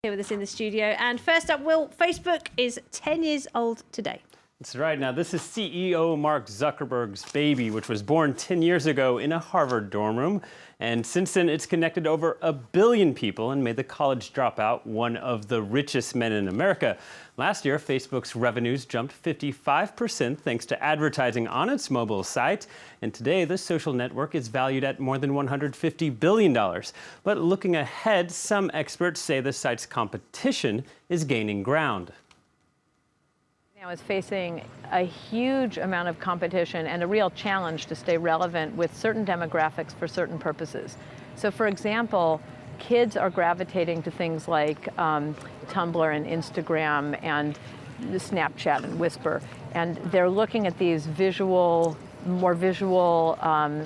Here with us in the studio. And first up, Will, Facebook is 10 years old today. That's right. Now, this is CEO Mark Zuckerberg's baby, which was born 10 years ago in a Harvard dorm room. And since then, it's connected over 1 billion people and made the college dropout one of the richest men in America. Last year, Facebook's revenues jumped 55% thanks to advertising on its mobile site. And today, the social network is valued at more than $150 billion. But looking ahead, some experts say the site's competition is gaining ground. Now is facing a huge amount of competition and a real challenge to stay relevant with certain demographics for certain purposes. So for example, kids are gravitating to things like Tumblr and Instagram and Snapchat and Whisper, and they're looking at these more visual,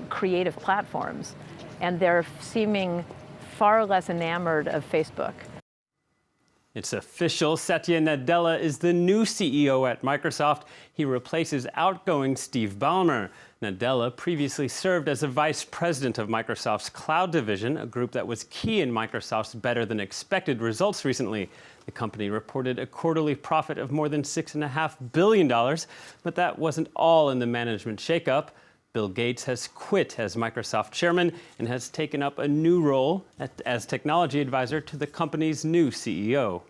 creative platforms, and they're seeming far less enamored of Facebook. It's official. Satya Nadella is the new CEO at Microsoft. He replaces outgoing Steve Ballmer. Nadella previously served as a vice president of Microsoft's cloud division, a group that was key in Microsoft's better-than-expected results recently. The company reported a quarterly profit of more than $6.5 billion, but that wasn't all in the management shakeup. Bill Gates has quit as Microsoft chairman and has taken up a new role as technology advisor to the company's new CEO.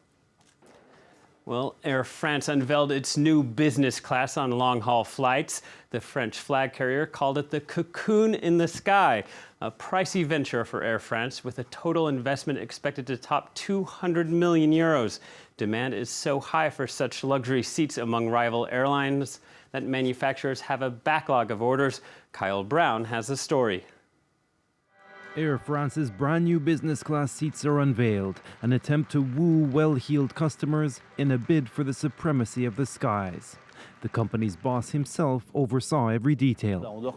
Well, Air France unveiled its new business class on long-haul flights. The French flag carrier called it the cocoon in the sky, a pricey venture for Air France with a total investment expected to top 200 million euros. Demand is so high for such luxury seats among rival airlines that manufacturers have a backlog of orders. Kyle Brown has the story. Air France's brand new business class seats are unveiled, an attempt to woo well-heeled customers in a bid for the supremacy of the skies. The company's boss himself oversaw every detail.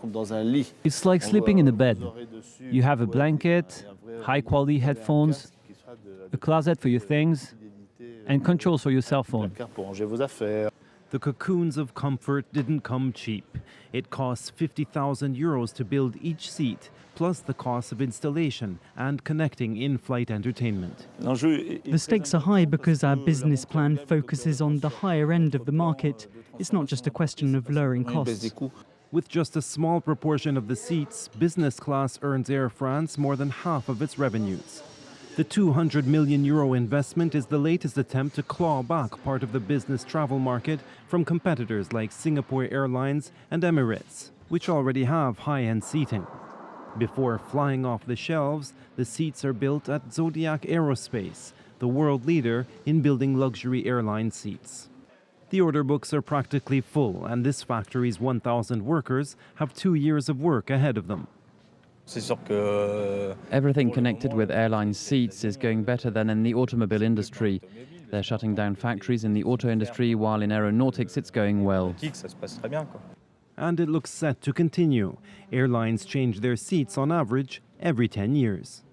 It's like sleeping in a bed. You have a blanket, high-quality headphones, a closet for your things, and controls for your cell phone. The cocoons of comfort didn't come cheap. It costs 50,000 euros to build each seat, plus the cost of installation and connecting in-flight entertainment. The stakes are high because our business plan focuses on the higher end of the market. It's not just a question of lowering costs. With just a small proportion of the seats, business class earns Air France more than half of its revenues. The 200 million euro investment is the latest attempt to claw back part of the business travel market from competitors like Singapore Airlines and Emirates, which already have high-end seating. Before flying off the shelves, the seats are built at Zodiac Aerospace, the world leader in building luxury airline seats. The order books are practically full, and this factory's 1,000 workers have 2 years of work ahead of them. Everything connected with airline seats is going better than in the automobile industry. They're shutting down factories in the auto industry, while in aeronautics it's going well. And it looks set to continue. Airlines change their seats on average every 10 years.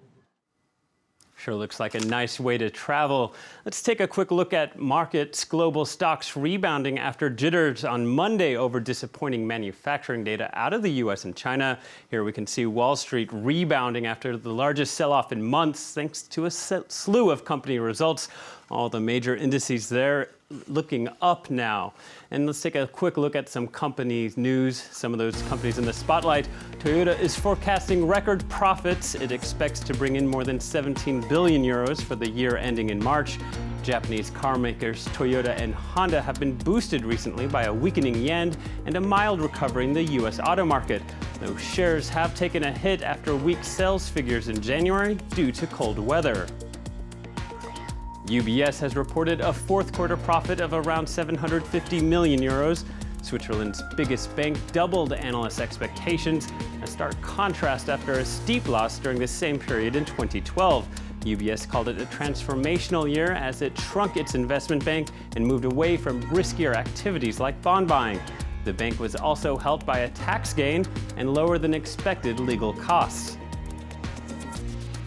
Sure looks like a nice way to travel. Let's take a quick look at markets. Global stocks rebounding after jitters on Monday over disappointing manufacturing data out of the U.S. and China. Here we can see Wall Street rebounding after the largest sell-off in months thanks to a slew of company results. All the major indices there looking up now. And let's take a quick look at some company news, some of those companies in the spotlight. Toyota is forecasting record profits. It expects to bring in more than 17 billion euros for the year ending in March. Japanese car makers Toyota and Honda have been boosted recently by a weakening yen and a mild recovery in the U.S. auto market. Those shares have taken a hit after weak sales figures in January due to cold weather. UBS has reported a fourth quarter profit of around 750 million euros. Switzerland's biggest bank doubled analysts' expectations, a stark contrast after a steep loss during the same period in 2012. UBS called it a transformational year as it shrunk its investment bank and moved away from riskier activities like bond buying. The bank was also helped by a tax gain and lower than expected legal costs.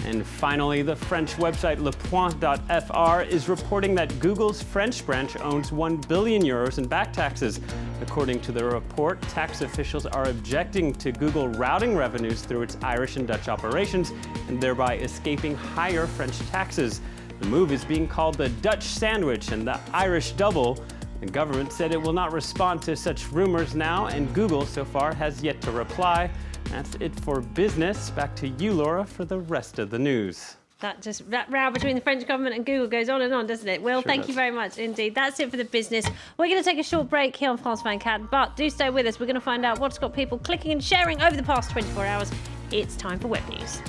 And finally, the French website lepoint.fr is reporting that Google's French branch owns 1 billion euros in back taxes. According to the report, tax officials are objecting to Google routing revenues through its Irish and Dutch operations and thereby escaping higher French taxes. The move is being called the Dutch sandwich and the Irish double. The government said it will not respond to such rumors now, and Google so far has yet to reply. That's it for business. Back to you, Laura, for the rest of the news. That row between the French government and Google goes on and on, doesn't it? Will, thank you very much indeed. That's it for the business. We're going to take a short break here on France 24, but do stay with us. We're going to find out what's got people clicking and sharing over the past 24 hours. It's time for Web News.